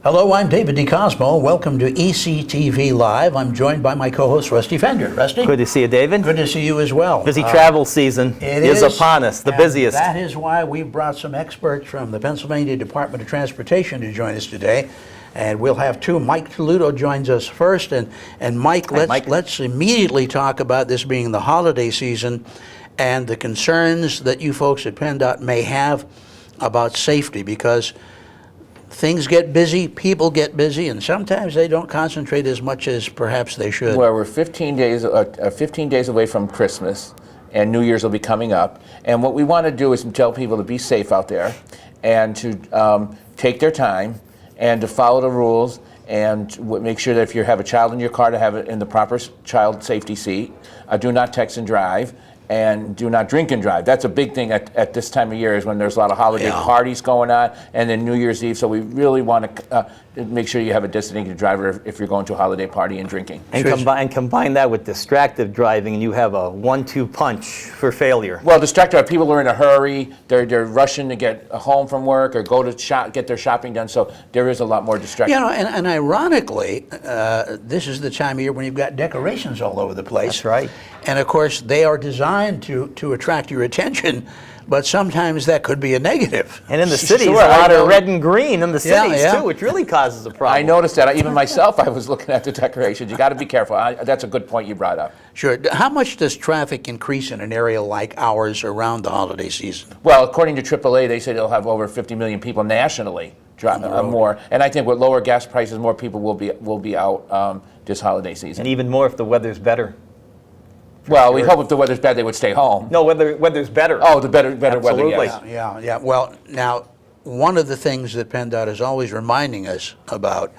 Hello, I'm David DeCosmo. Welcome to ECTV Live. I'm joined by my co-host, Rusty Fender. Rusty? Good to see you, David. Good to see you as well. Busy travel season is upon us, the busiest. That is why we've brought some experts from the Pennsylvania Department of Transportation to join us today. And we'll have two. Mike Toludo joins us first. And Mike, let's immediately talk about this being the holiday season and the concerns that you folks at PennDOT may have about safety, because things get busy, people get busy, and sometimes they don't concentrate as much as perhaps they should. Well, we're 15 days away from Christmas, and New Year's will be coming up. And what we want to do is tell people to be safe out there and to take their time and to follow the rules and make sure that if you have a child in your car, to have it in the proper child safety seat. Do not text and drive. And do not drink and drive. That's a big thing at this time of year, is when there's a lot of holiday parties going on, and then New Year's Eve. So we really want to make sure you have a designated driver if you're going to a holiday party and drinking. And combine that with distracted driving, and you have a 1-2 punch for failure. Well, distracted, people are in a hurry. They're rushing to get home from work or go to get their shopping done. So there is a lot more distraction. You know, and ironically, this is the time of year when you've got decorations all over the place. That's right. And of course, they are designed to attract your attention, but sometimes that could be a negative. And in the cities, a lot of red and green in the cities too, which really causes a problem. I noticed that. Even myself, I was looking at the decorations. You got to be careful. That's a good point you brought up. Sure. How much does traffic increase in an area like ours around the holiday season? Well, according to AAA, they say they'll have over 50 million people nationally driving more. And I think with lower gas prices, more people will be out this holiday season. And even more if the weather's better. Well, we hope if the weather's bad, they would stay home. No, weather's better. Oh, the better Absolutely. weather, yes. Yeah. Well, now, one of the things that PennDOT is always reminding us about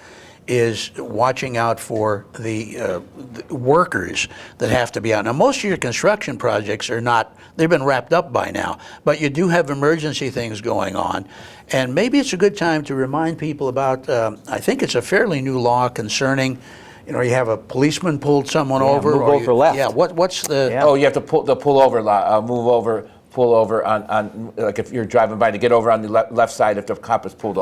is watching out for the workers that have to be out. Now, most of your construction projects are not, they've been wrapped up by now, but you do have emergency things going on. And maybe it's a good time to remind people about, I think it's a fairly new law concerning, you know, you have a policeman pulled someone over. Move over left. Yeah, what's the... Yeah. Oh, you have to pull over law, pull over on, like if you're driving by, to get over on the left side if the cop is pull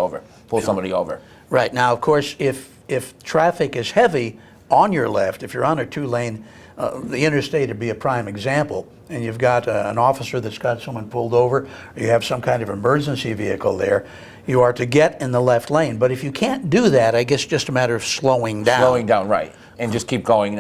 somebody over. Right. Now, of course, if traffic is heavy on your left, if you're on a two-lane, the interstate would be a prime example, and you've got an officer that's got someone pulled over, or you have some kind of emergency vehicle there, you are to get in the left lane. But if you can't do that, I guess just a matter of slowing down. Slowing down, right. And just keep going.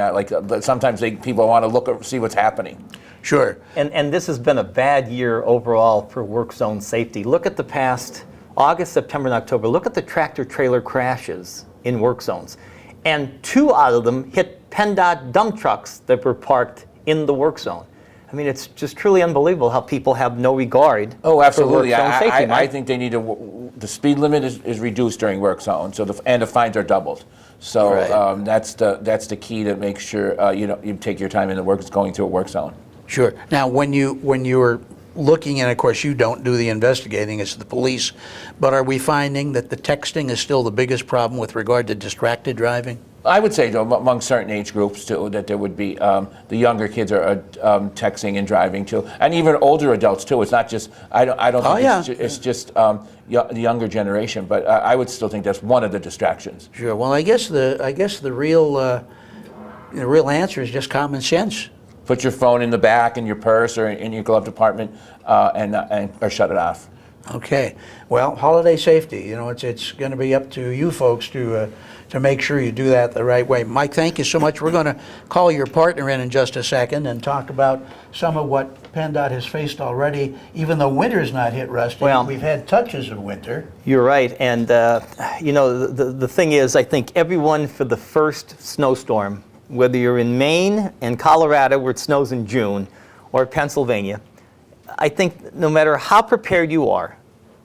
Sometimes people want to see what's happening. Sure. And this has been a bad year overall for work zone safety. Look at the past August, September, and October. Look at the tractor-trailer crashes in work zones. And 2 out of them hit PennDOT dump trucks that were parked in the work zone. I mean, it's just truly unbelievable how people have no regard. Oh, absolutely. For work zone safety, I think they need to. The speed limit is reduced during work zone, so and the fines are doubled. So Right. that's the key to make sure you take your time in the work going through a work zone. Sure. Now, when you're looking, and of course you don't do the investigating, it's the police, but are we finding that the texting is still the biggest problem with regard to distracted driving? I would say, though, among certain age groups, too, that there would be, the younger kids are texting and driving, too. And even older adults, too. It's not just, I don't think it's just the younger generation, but I would still think that's one of the distractions. Sure. Well, I guess the real answer is just common sense. Put your phone in the back, in your purse, or in your glove compartment, or shut it off. Okay. Well, holiday safety, you know, it's going to be up to you folks to make sure you do that the right way. Mike, thank you so much. We're going to call your partner in just a second and talk about some of what PennDOT has faced already. Even though winter's not hit, Rusty, we've had touches of winter. You're right. And, you know, the thing is, I think everyone for the first snowstorm, whether you're in Maine and Colorado where it snows in June, or Pennsylvania, I think no matter how prepared you are,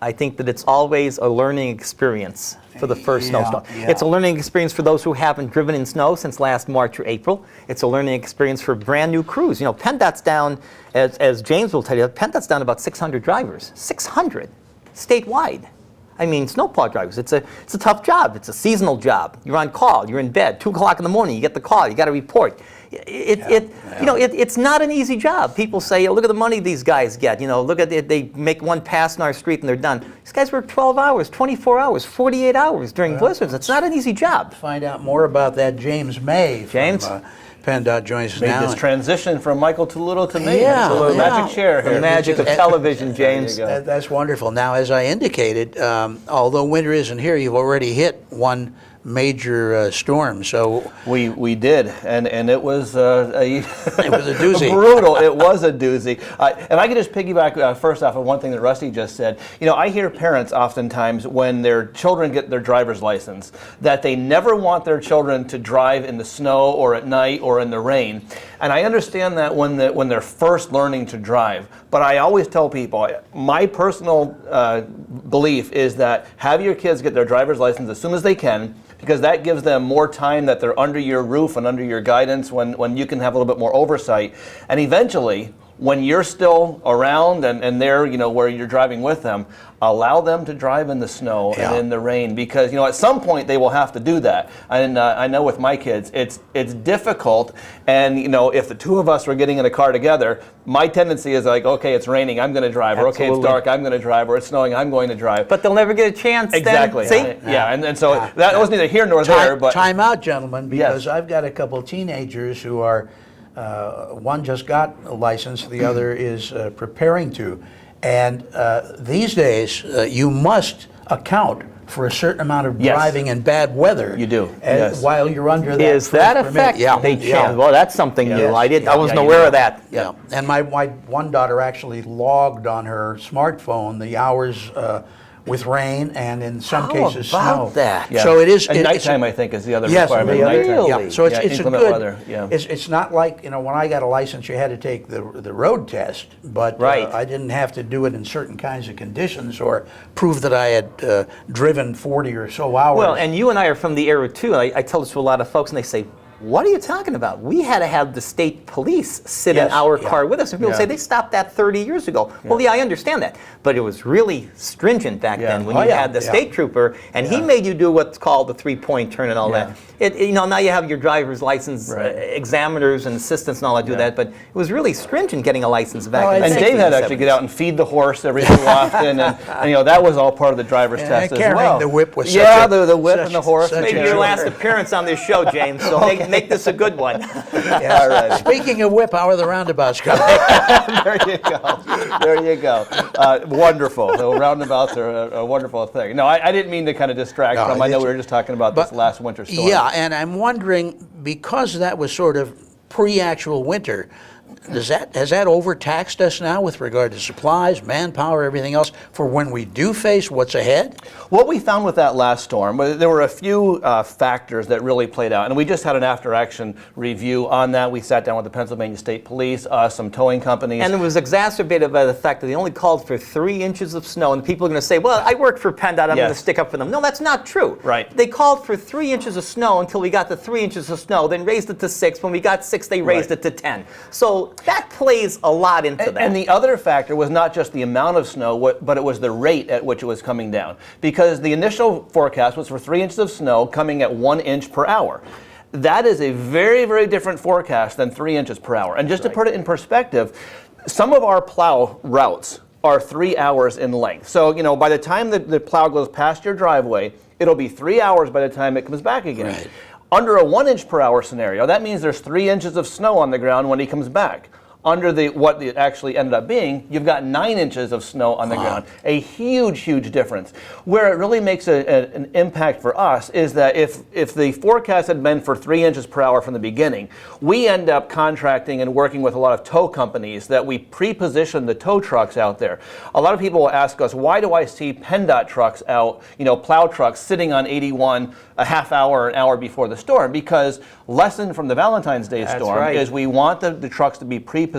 I think that it's always a learning experience for the first snowstorm. Yeah. It's a learning experience for those who haven't driven in snow since last March or April. It's a learning experience for brand new crews. You know, PennDOT's down, as James will tell you, PennDOT's down about 600 drivers. 600 statewide. I mean, snowplow drivers, it's a tough job. It's a seasonal job. You're on call. You're in bed. 2 o'clock in the morning, you get the call. You got to report. You know, it's not an easy job. People say, oh, look at the money these guys get. You know, look at it. They make one pass in our street and they're done. These guys work 12 hours, 24 hours, 48 hours during blizzards. It's not an easy job. Find out more about that. James May from PennDOT joins us now. Made this transition from Michael Tululo to me. Yeah, It's a little magic chair here. The magic of television, James. That's wonderful. Now, as I indicated, although winter isn't here, you've already hit one major storm. So we did, and it was it was a doozy. Brutal. It was a doozy. If I could just piggyback first off of one thing that Rusty just said. You know, I hear parents oftentimes when their children get their driver's license that they never want their children to drive in the snow or at night or in the rain. And I understand that when they're first learning to drive. But I always tell people, my personal belief is that have your kids get their driver's license as soon as they can, because that gives them more time that they're under your roof and under your guidance when you can have a little bit more oversight. And eventually, when you're still around and they're, you know, where you're driving with them, allow them to drive in the snow and in the rain, because, you know, at some point they will have to do that. And I know with my kids, it's difficult. And, you know, if the two of us were getting in a car together, my tendency is like, okay, it's raining, I'm going to drive. Or okay, it's dark, I'm going to drive. Or it's snowing, I'm going to drive. But they'll never get a chance. Exactly. Then. See? Yeah. And so that was neither here nor there. But time out, gentlemen, because Yes. I've got a couple of teenagers who are, one just got a license, the other is preparing to. And these days, you must account for a certain amount of Yes. driving in bad weather. You do, And yes. while you're under that Is that first a permit. fact? Yeah. They yeah. change. Well, that's something new. Yes. I wasn't Yeah, you aware know. of that. Yeah, and my one daughter actually logged on her smartphone the hours with rain and in some How cases about snow. that? Yeah. So it is. And it's nighttime, I think, is the other Yes, requirement. the other- Nighttime. Really? yeah. So it's a inclement good. weather. Yeah. It's not like, you know, when I got a license, you had to take the road test, but Right. I didn't have to do it in certain kinds of conditions or prove that I had driven 40 or so hours. Well, and you and I are from the era too. I tell this to a lot of folks, and they say, "What are you talking about? We had to have the state police sit in Yes. our Yeah. car with us." And people Yeah. say they stopped that 30 years ago. Well, yeah, I understand that, but it was really stringent back Yeah. then when Oh, you yeah. had the Yeah. state trooper, and he made you do what's called the 3-point turn and all Yeah. that. You know, now you have your driver's license Right. examiners and assistants and all that do Yeah. that, but it was really stringent getting a license back Well, in the And 60s Dave had to and actually 70s. get out and feed the horse every so often, and you know that was all part of the driver's And test as carrying well. the whip was yeah, such a- the whip such- and the horse. such and the Maybe a your carriage. last appearance on this show, James, so make this a good one. Yes. All right. Speaking of whip, how are the roundabouts coming? There you go. There you go. Wonderful. The roundabouts are a wonderful thing. No, I didn't mean to kind of distract No, from. I know it's- we were just talking about this but- last winter storm. Yeah, and I'm wondering, because that was sort of pre-actual winter, has that overtaxed us now with regard to supplies, manpower, everything else, for when we do face what's ahead? What we found with that last storm, there were a few factors that really played out, and we just had an after-action review on that. We sat down with the Pennsylvania State Police, some towing companies. And it was exacerbated by the fact that they only called for 3 inches of snow, and people are going to say, well, I work for PennDOT, I'm going to Yes. stick up for them. No, that's not true. Right. They called for 3 inches of snow until we got the 3 inches of snow, then raised it to 6. When we got 6, they raised Right. it to 10. So that plays a lot into that. And the other factor was not just the amount of snow, but it was the rate at which it was coming down. Because the initial forecast was for 3 inches of snow coming at 1 inch per hour. That is a very, very different forecast than 3 inches per hour. And just to put it in perspective, some of our plow routes are 3 hours in length. So, you know, by the time the plow goes past your driveway, it'll be 3 hours by the time it comes back again. Right. Under a 1 inch per hour scenario, that means there's 3 inches of snow on the ground when he comes back. Under what it actually ended up being, you've got 9 inches of snow on the ground. A huge, huge difference. Where it really makes an impact for us is that if the forecast had been for 3 inches per hour from the beginning, we end up contracting and working with a lot of tow companies that we pre-position the tow trucks out there. A lot of people will ask us, why do I see PennDOT trucks out, you know, plow trucks sitting on 81 a half hour or an hour before the storm? Because lesson from the Valentine's Day storm right. is we want the trucks to be pre-positioned.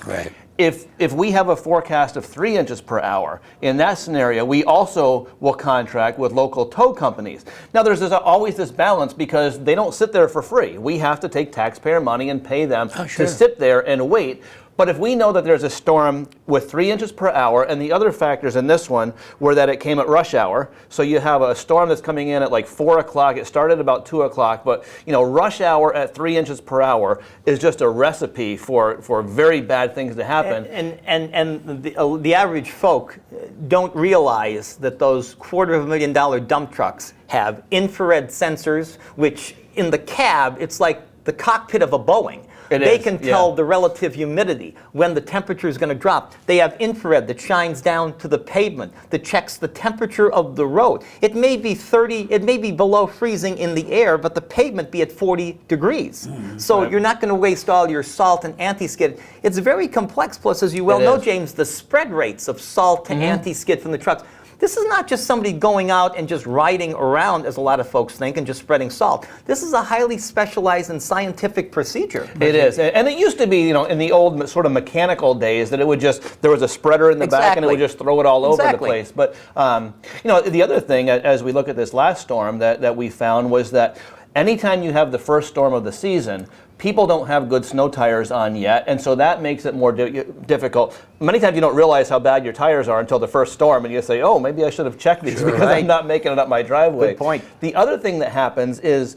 Right. If we have a forecast of 3 inches per hour, in that scenario, we also will contract with local tow companies. Now, there's always this balance because they don't sit there for free. We have to take taxpayer money and pay them Oh, sure. to sit there and wait. But if we know that there's a storm with 3 inches per hour, and the other factors in this one were that it came at rush hour, so you have a storm that's coming in at like 4 o'clock, it started about 2 o'clock, but rush hour at 3 inches per hour is just a recipe for very bad things to happen. And the average folk don't realize that those $250,000 dump trucks have infrared sensors, which in the cab, it's like the cockpit of a Boeing. They can tell the relative humidity, when the temperature is going to drop. They have infrared that shines down to the pavement, that checks the temperature of the road. It may be below freezing in the air, but the pavement be at 40 degrees. So you're not going to waste all your salt and anti-skid. It's very complex, plus, as you well know, James, the spread rates of salt to anti-skid from the trucks. This is not just somebody going out and just riding around, as a lot of folks think, and just spreading salt. This is a highly specialized and scientific procedure. It is. And it used to be, in the old sort of mechanical days, that it would just, there was a spreader in the back and it would just throw it all over the place. But, the other thing, as we look at this last storm that we found, was that anytime you have the first storm of the season, people don't have good snow tires on yet, and so that makes it more difficult. Many times you don't realize how bad your tires are until the first storm, and you say, oh, maybe I should have checked these because I'm not making it up my driveway. Good point. The other thing that happens is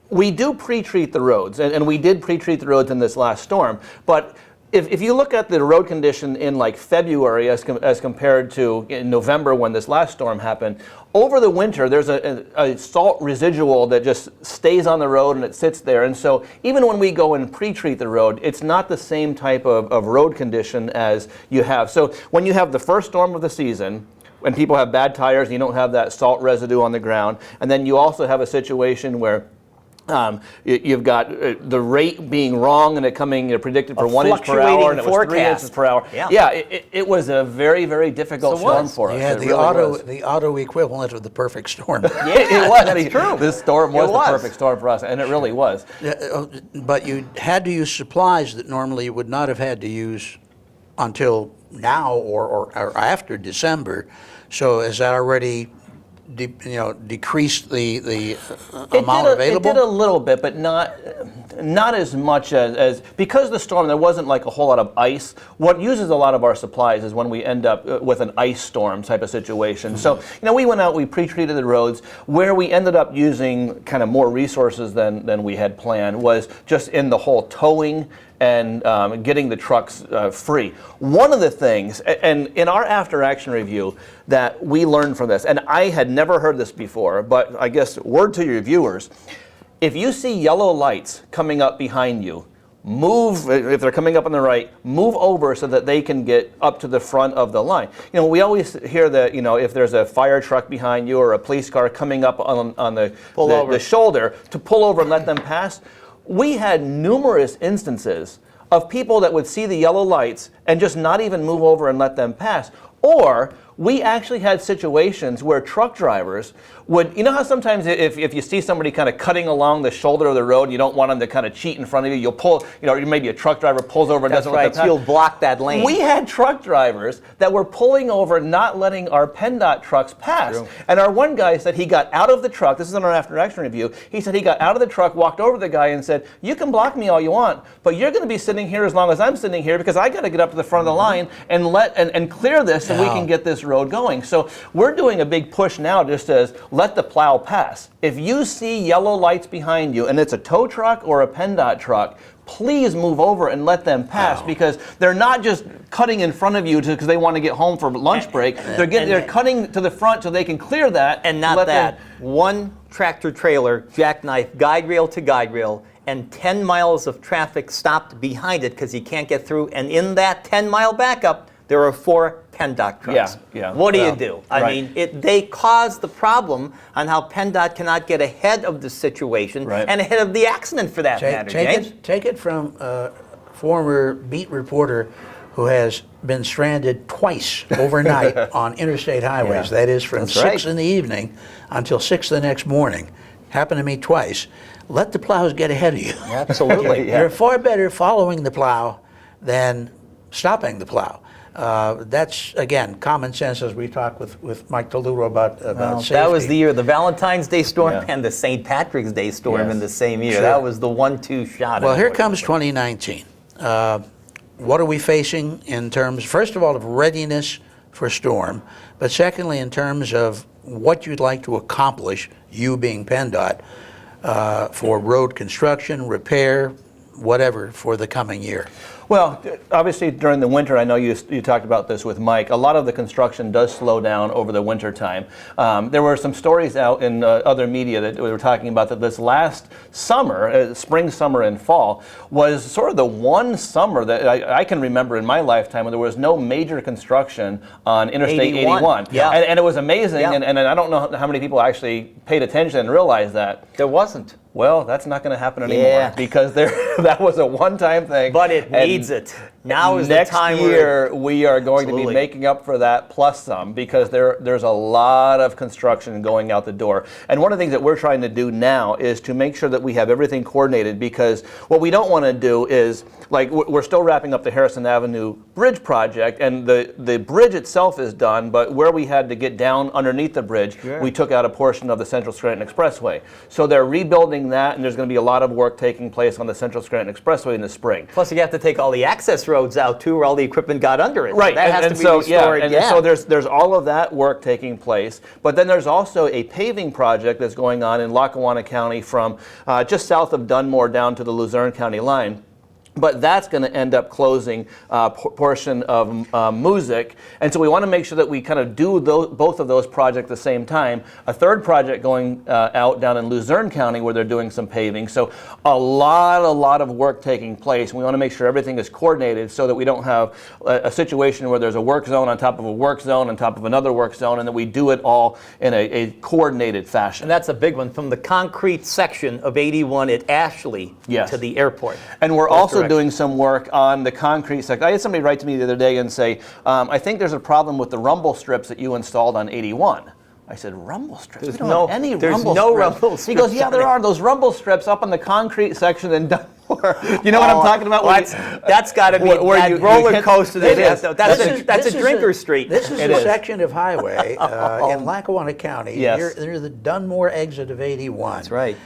we do pre-treat the roads, and we did pre-treat the roads in this last storm, but if you look at the road condition in like February as compared to in November when this last storm happened, over the winter there's a salt residual that just stays on the road and it sits there. And so even when we go and pre-treat the road, it's not the same type of road condition as you have. So when you have the first storm of the season, when people have bad tires and you don't have that salt residue on the ground, and then you also have a situation where you've got the rate being wrong and it coming predicted for 1 inch per hour and it was 3 inches per hour. It was a very, very difficult storm for us. Yeah, the auto equivalent of the perfect storm. It was. That's true. This storm was the perfect storm for us, and it really was. But you had to use supplies that normally you would not have had to use until now or after December. So is that already decreased the amount available? It did a little bit, but not as much as because the storm, there wasn't like a whole lot of ice. What uses a lot of our supplies is when we end up with an ice storm type of situation. So, we went out, we pre-treated the roads. Where we ended up using kind of more resources than we had planned was just in the whole towing and getting the trucks free. One of the things, and in our after-action review, that we learned from this, and I had never heard this before, but I guess word to your viewers, if you see yellow lights coming up behind you, move, if they're coming up on the right, move over so that they can get up to the front of the line. We always hear that, if there's a fire truck behind you or a police car coming up on the shoulder, to pull over and let them pass. We had numerous instances of people that would see the yellow lights and just not even move over and let them pass. Or we actually had situations where truck drivers would, how sometimes if you see somebody kind of cutting along the shoulder of the road and you don't want them to kind of cheat in front of you, you'll pull, maybe a truck driver pulls over and doesn't let them pass. You'll block that lane. We had truck drivers that were pulling over, not letting our PennDOT trucks pass. True. And our one guy said he got out of the truck, this is in our after-action review, he said he got out of the truck, walked over to the guy and said, you can block me all you want, but you're going to be sitting here as long as I'm sitting here because I got to get up to the front of the line and clear this so we can get this road going. So we're doing a big push now just as let the plow pass. If you see yellow lights behind you and it's a tow truck or a PennDOT truck, please move over and let them pass because they're not just cutting in front of you because they want to get home for lunch break. They're cutting to the front so they can clear that. And not that. One tractor trailer jackknife guide rail to guide rail and 10 miles of traffic stopped behind it because he can't get through. And in that 10-mile backup, there are 4 PennDOT trucks. What do you do? I mean, they cause the problem on how PennDOT cannot get ahead of the situation and ahead of the accident for that matter, James. Take it from a former beat reporter who has been stranded twice overnight on interstate highways. That is from 6 in the evening until 6 the next morning. Happened to me twice. Let the plows get ahead of you. Absolutely. You're far better following the plow than stopping the plow. That's, again, common sense as we talk with Mike Toludo about safety. That was the year, the Valentine's Day storm and the St. Patrick's Day storm in the same year. That was the 1-2 shot. Well, here comes 2019. what are we facing in terms, first of all, of readiness for storm, but secondly, in terms of what you'd like to accomplish, you being PennDOT, for road construction, repair, whatever, for the coming year? Well, obviously during the winter, I know you talked about this with Mike, a lot of the construction does slow down over the winter time. There were some stories out in other media that we were talking about that this last summer, spring, summer, and fall, was sort of the one summer that I can remember in my lifetime when there was no major construction on Interstate 81. Yeah. And it was amazing, Yeah. and I don't know how many people actually paid attention and realized that. There wasn't. Well, that's not going to happen anymore Yeah. because that was a one-time thing. But it And needs it. Now is the next time year we are going to be Absolutely. making up for that plus some because there's a lot of construction going out the door. And one of the things that we're trying to do now is to make sure that we have everything coordinated, because what we don't want to do is, like, we're still wrapping up the Harrison Avenue Bridge project, and the bridge itself is done, but where we had to get down underneath the bridge, we took out a portion of the Central Scranton Expressway. So they're rebuilding that, and there's going to be a lot of work taking place on the Central Scranton Expressway in the spring. Plus, you have to take all the access roads out too, where all the equipment got under it. Right, That has and to be so restored. and so there's all of that work taking place, but then there's also a paving project that's going on in Lackawanna County from just south of Dunmore down to the Luzerne County line. But that's going to end up closing a portion of Music. And so we want to make sure that we kind of do both of those projects at the same time. A third project going out down in Luzerne County where they're doing some paving. So a lot of work taking place. And we want to make sure everything is coordinated so that we don't have a situation where there's a work zone on top of a work zone on top of another work zone, and that we do it all in a coordinated fashion. And that's a big one, from the concrete section of 81 at Ashley to the airport. And we're also doing some work on the concrete section. I had somebody write to me the other day and say, I think there's a problem with the rumble strips that you installed on 81. I said, rumble strips? There's We don't no- have any there's rumble no strips. rumble He goes, strips yeah, on there it." are those rumble strips up on the concrete section in Dunmore. You know what I'm talking about? Well, that's got to be that roller coaster. It is. That's a drinker street. This is It a is. section of highway in Lackawanna County. Yes. Near the Dunmore exit of 81. That's right.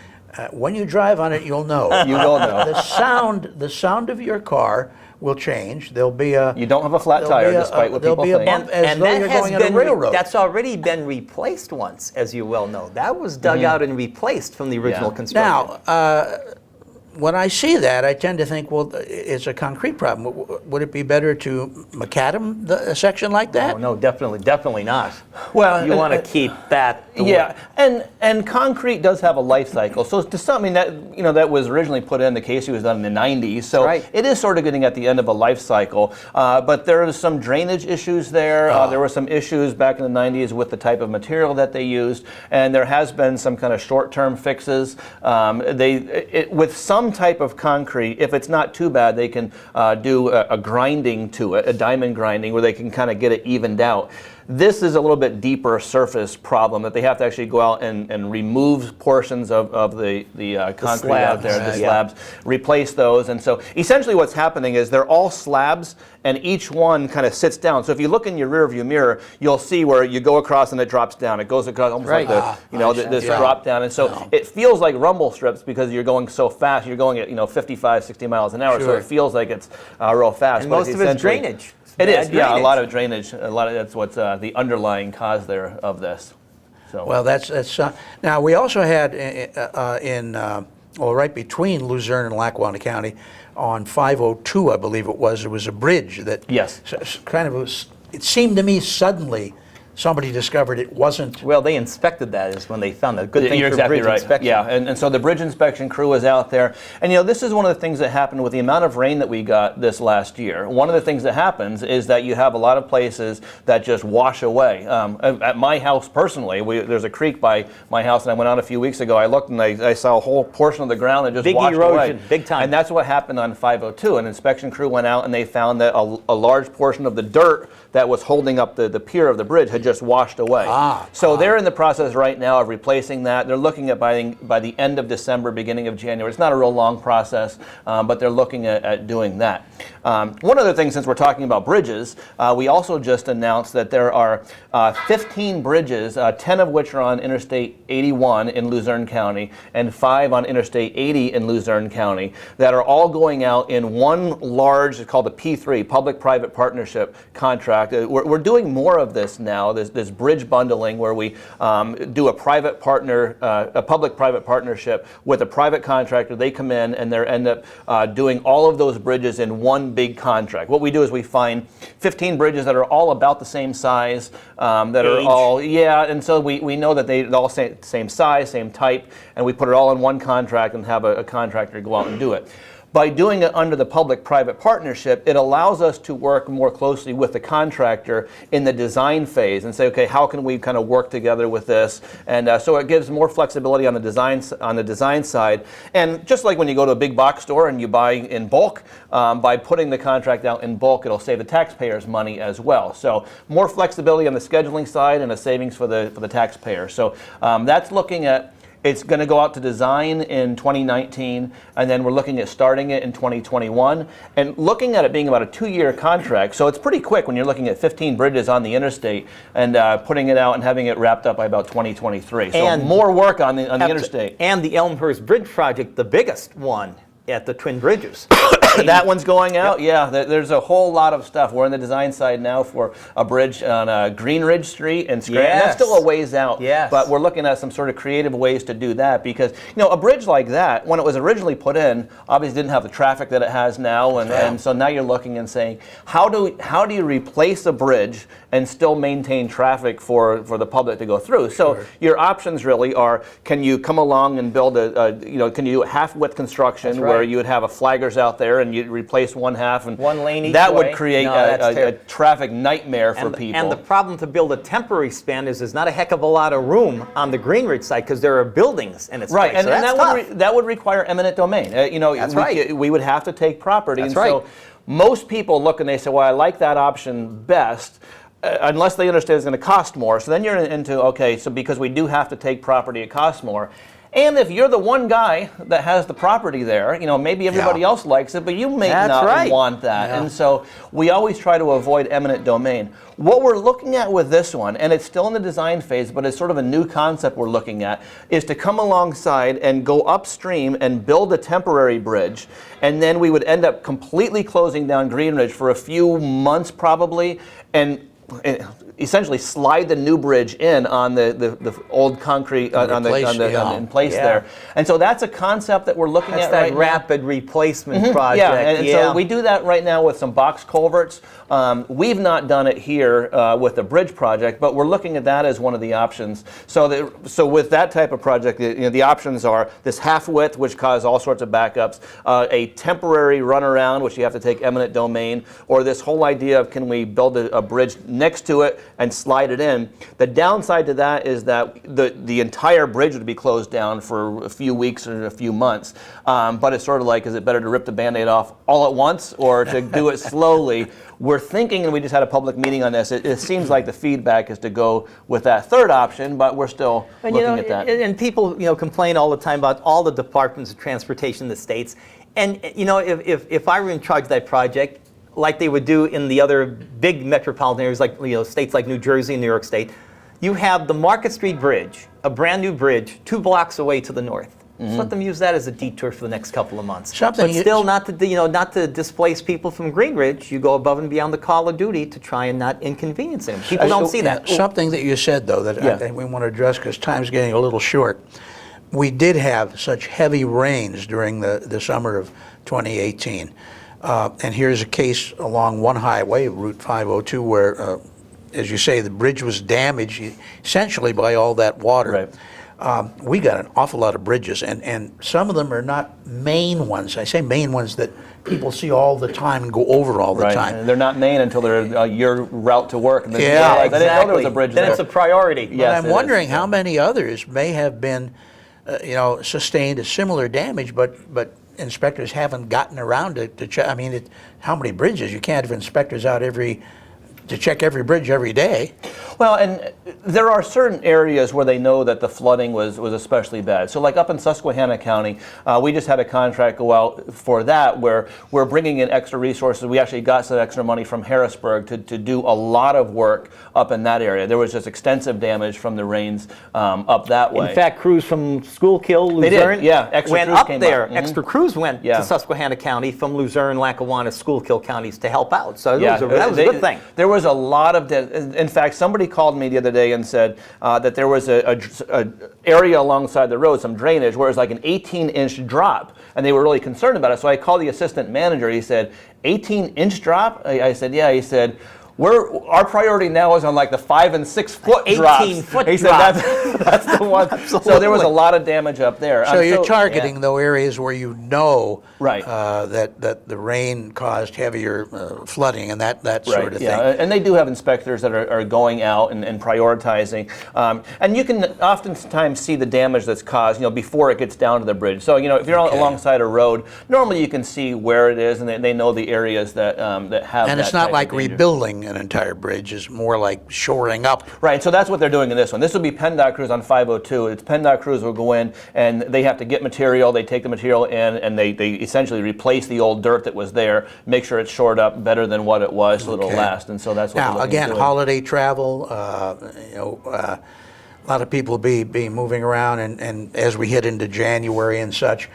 When you drive on it, you'll know. You don't know. The sound of your car will change. There'll be a. You don't have a flat there'll tire, be a- despite what there'll people be a think. bump as though you're going on a railroad. That's already been replaced once, as you well know. That was dug out and replaced from the original construction. Now, when I see that, I tend to think, well, it's a concrete problem. Would it be better to macadam a section like that? Oh, no, definitely not. Well, You want to keep that. Yeah, and concrete does have a life cycle. So to some, I mean, that was originally put in, the Casey was done in the 90s. So Right. it is sort of getting at the end of a life cycle. But there are some drainage issues there. There were some issues back in the 90s with the type of material that they used, and there has been some kind of short-term fixes. With some type of concrete, if it's not too bad, they can do a grinding to it, a diamond grinding, where they can kind of get it evened out. This is a little bit deeper surface problem that they have to actually go out and remove portions of the concrete out there, the slabs, replace those. And so essentially what's happening is they're all slabs, and each one kind of sits down. So if you look in your rear view mirror, you'll see where you go across and it drops down. It goes across almost like this drop down. And so it feels like rumble strips because you're going so fast. You're going at 55, 60 miles an hour. So it feels like it's real fast. And but most of it's drainage. It is, Bad yeah, a drainage. lot of drainage. That's what's the underlying cause there of this. So. Well, that's now we also had right between Luzerne and Lackawanna County on 502, I believe it was. There was a bridge that kind of was. It seemed to me suddenly somebody discovered it wasn't. Well, they inspected that is when they found that. Good thing You're for exactly bridge right. inspection. Yeah, and so the bridge inspection crew was out there. And this is one of the things that happened with the amount of rain that we got this last year. One of the things that happens is that you have a lot of places that just wash away. At my house personally, there's a creek by my house, and I went out a few weeks ago. I looked and I saw a whole portion of the ground that just Big washed erosion, away. big time. And that's what happened on 502. An inspection crew went out and they found that a large portion of the dirt that was holding up the pier of the bridge had just washed away. So they're in the process right now of replacing that. They're looking at by the end of December, beginning of January. It's not a real long process, but they're looking at doing that. One other thing, since we're talking about bridges, we also just announced that there are 15 bridges, 10 of which are on Interstate 81 in Luzerne County and 5 on Interstate 80 in Luzerne County, that are all going out in one large, it's called the P3, Public-Private Partnership contract. We're doing more of this now, this bridge bundling, where we do a private partner, a public-private partnership with a private contractor. They come in and they end up doing all of those bridges in one big contract. What we do is we find 15 bridges that are all about the same size, that are all, and so we know that they're all same size, same type, and we put it all in one contract and have a contractor go out and do it. By doing it under the public-private partnership, it allows us to work more closely with the contractor in the design phase and say, okay, how can we kind of work together with this? And so it gives more flexibility on the design side. And just like when you go to a big box store and you buy in bulk, by putting the contract out in bulk, it'll save the taxpayers money as well. So more flexibility on the scheduling side and a savings for the taxpayer. So that's looking at. It's going to go out to design in 2019, and then we're looking at starting it in 2021, and looking at it being about a 2-year contract. So it's pretty quick when you're looking at 15 bridges on the interstate and putting it out and having it wrapped up by about 2023. So and more work on the interstate. And the Elmhurst Bridge project, the biggest one at the Twin Bridges. That one's going out? Yep. Yeah, there's a whole lot of stuff. We're on the design side now for a bridge on Green Ridge Street in Scranton. Yes. That's still a ways out, but we're looking at some sort of creative ways to do that, because a bridge like that, when it was originally put in, obviously didn't have the traffic that it has now, and so now you're looking and saying, how do you replace a bridge and still maintain traffic for the public to go through? So your options really are, can you come along and build can you do half-width construction where you would have flaggers out there and you'd replace one half, and one lane each that way. Would create a traffic nightmare for people. And the problem to build a temporary span is there's not a heck of a lot of room on the Green Ridge side because there are buildings in its right, place. and So that would require eminent domain. We would have to take property. That's and right. So most people look and they say, well, I like that option best. Unless they understand it's going to cost more. So then you're into, okay, so because we do have to take property, it costs more. And if you're the one guy that has the property there, maybe everybody else likes it, but you may not want that. And so we always try to avoid eminent domain. What we're looking at with this one, and it's still in the design phase, but it's sort of a new concept we're looking at, is to come alongside and go upstream and build a temporary bridge. And then we would end up completely closing down Green Ridge for a few months probably, and essentially slide the new bridge in on the old concrete in place there. And so that's a concept that we're looking at right now. Rapid replacement project. And so we do that right now with some box culverts. We've not done it here with the bridge project, but we're looking at that as one of the options. So with that type of project, the options are this half width, which causes all sorts of backups, a temporary runaround, which you have to take eminent domain, or this whole idea of can we build a bridge next to it and slide it in. The downside to that is that the entire bridge would be closed down for a few weeks or a few months. But it's sort of like, is it better to rip the Band-Aid off all at once or to do it slowly? We're thinking, and we just had a public meeting on this, it seems like the feedback is to go with that third option, but we're still looking at that. And people complain all the time about all the departments of transportation in the states. And if I were in charge of that project, like they would do in the other big metropolitan areas, like states like New Jersey and New York State, you have the Market Street Bridge, a brand new bridge, 2 blocks away to the north. Just let them use that as a detour for the next couple of months. But still, not to displace people from Green Ridge, you go above and beyond the call of duty to try and not inconvenience them. People don't see that. Something that you said, though, that I think we want to address because time's getting a little short. We did have such heavy rains during the summer of 2018. And here's a case along one highway, Route 502, where, as you say, the bridge was damaged essentially by all that water. Right. We got an awful lot of bridges, and some of them are not main ones. I say main ones that people see all the time and go over all the time. And they're not main until they're your route to work. And then exactly. They didn't know there was a bridge then there. It's a priority. But I'm wondering how many others may have been, sustained a similar damage, but inspectors haven't gotten around to check. I mean, how many bridges? You can't have inspectors out every to check every bridge every day. Well, and there are certain areas where they know that the flooding was especially bad. So like up in Susquehanna County, we just had a contract go out for that where we're bringing in extra resources. We actually got some extra money from Harrisburg to do a lot of work up in that area. There was just extensive damage from the rains up that way. In fact, crews from Schuylkill, Luzerne, They did, yeah. Extra went crews up came there. up. Mhm. Extra crews went Yeah. to Susquehanna County from Luzerne, Lackawanna, Schuylkill counties to help out. So that was a good thing. There was a lot of, in fact, somebody called me the other day and said that there was a area alongside the road, some drainage, where it was like an 18-inch drop, and they were really concerned about it. So I called the assistant manager. He said, 18-inch drop? I said, yeah. He said, our priority now is on like the 5 and 6 foot drops. 18-foot He said that's the one. So there was a lot of damage up there. So you're targeting though areas where you know Right. that the rain caused heavier flooding and that sort of thing. Yeah, and they do have inspectors that are going out and prioritizing. And you can oftentimes see the damage that's caused, before it gets down to the bridge. So, if you're alongside a road, normally you can see where it is, and they know the areas that have. And that it's not type like of danger. rebuilding an entire bridge; it's more like shoring up. Right, so that's what they're doing in this one. This will be PennDOT crews on 502. It's PennDOT crews will go in, and they have to get material. They take the material in, and they essentially replace the old dirt that was there, make sure it's shored up better than what it was, so it'll last. And so that's what Now, they're looking again, to do. holiday travel. A lot of people be moving around, and as we hit into January and such.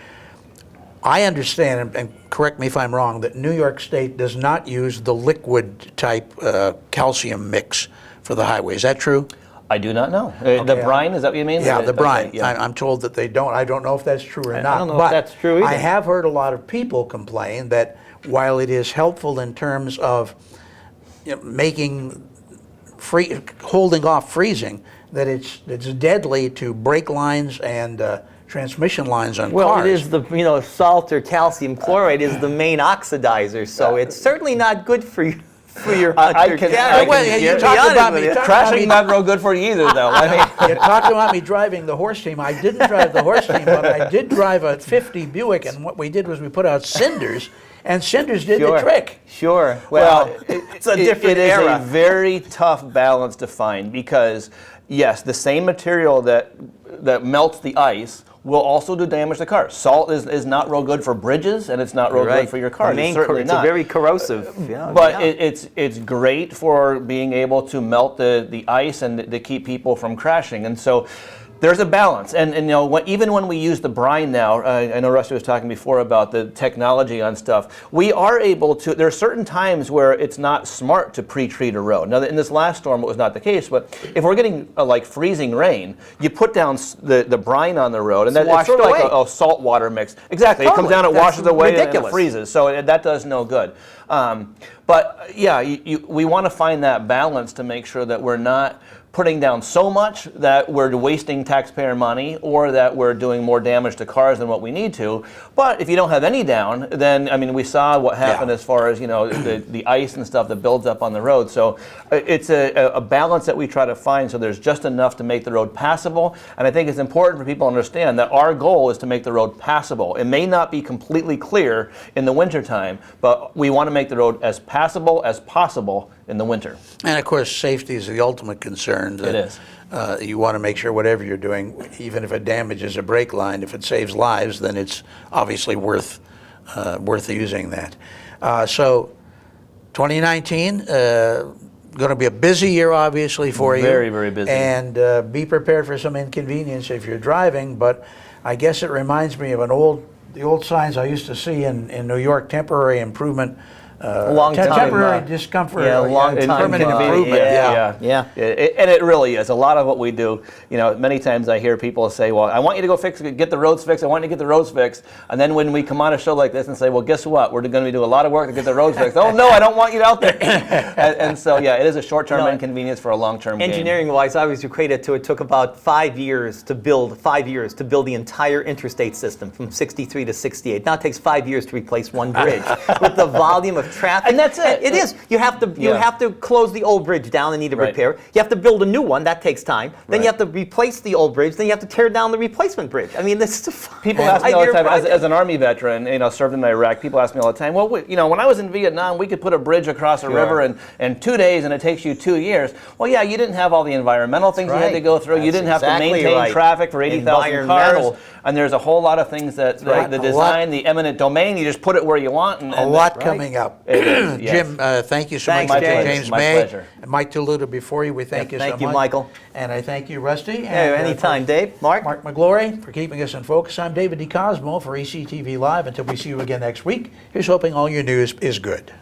I understand, and correct me if I'm wrong, that New York State does not use the liquid type calcium mix for the highway. Is that true? I do not know. The brine, is that what you mean? Yeah, the brine. Okay, yeah. I'm told that they don't. I don't know if that's true or not. I don't know but if that's true either. I have heard a lot of people complain that while it is helpful in terms of holding off freezing, that it's deadly to brake lines and transmission lines on Well, cars. it is the salt or calcium chloride is the main oxidizer, so it's certainly not good for you. For your I can- you to talked be honest about with me. you. Crashing not real good for you either, though. You talked about me driving the horse team. I didn't drive the horse team, but I did drive a 50 Buick, and what we did was we put out cinders, and cinders did the trick. Sure. Well, it's a different it era. is a very tough balance to find because, yes, the same material that melts the ice will also do damage to cars. Salt is not real good for bridges, and it's not real good for your cars. It's certainly it's not. very corrosive. But it's great for being able to melt the ice and to keep people from crashing. And so there's a balance. And even when we use the brine now, I know Rusty was talking before about the technology on stuff, we are able to, there are certain times where it's not smart to pre-treat a road. Now, in this last storm, it was not the case, but if we're getting like freezing rain, you put down the brine on the road, and it's sort of like a salt water mix. Exactly. It comes down, it washes away, and it freezes. So that does no good. But yeah, we want to find that balance to make sure that we're not putting down so much that we're wasting taxpayer money or that we're doing more damage to cars than what we need to. But if you don't have any down, then, I mean, we saw what happened as far as, the ice and stuff that builds up on the road. So it's a balance that we try to find so there's just enough to make the road passable. And I think it's important for people to understand that our goal is to make the road passable. It may not be completely clear in the wintertime, but we want to make the road as passable as possible in the winter. And of course, safety is the ultimate concern. It is. You want to make sure whatever you're doing, even if it damages a brake line, if it saves lives, then it's obviously worth using that. So 2019, going to be a busy year, obviously, for you. Very, very busy. And be prepared for some inconvenience if you're driving. But I guess it reminds me of the old signs I used to see in New York: temporary improvement. Long time, temporary discomfort, long time, permanent improvement. Yeah. And it really is. A lot of what we do, many times I hear people say, well, I want you to go get the roads fixed. I want you to get the roads fixed. And then when we come on a show like this and say, well, guess what? We're going to do a lot of work to get the roads fixed. Oh, no, I don't want you out there. and so, yeah, it is a short-term inconvenience for a long-term gain. Engineering-wise, I always equate it to it took about 5 years to build the entire interstate system from 63 to 68. Now it takes 5 years to replace one bridge. With the volume of traffic. And that's it. It is. You have to close the old bridge down and need a repair. You have to build a new one. That takes time. Then you have to replace the old bridge. Then you have to tear down the replacement bridge. I mean, this is People ask me all the time, as an Army veteran, served in Iraq, people ask me all the time, well, when I was in Vietnam, we could put a bridge across a river in 2 days and it takes you 2 years. Well, yeah, you didn't have all the environmental things you had to go through. You didn't have to maintain traffic for 80,000 cars. And there's a whole lot of things that the design, the eminent domain, you just put it where you want. And a lot coming up. Jim, thank you so much. Thanks, James My May. pleasure. And Mike Toluta, before you, we thank you so much. Thank you, Michael. And I thank you, Rusty. Yeah, and, anytime, Dave. Mark McGlory, for keeping us in focus. I'm David DeCosmo for ECTV Live. Until we see you again next week, here's hoping all your news is good.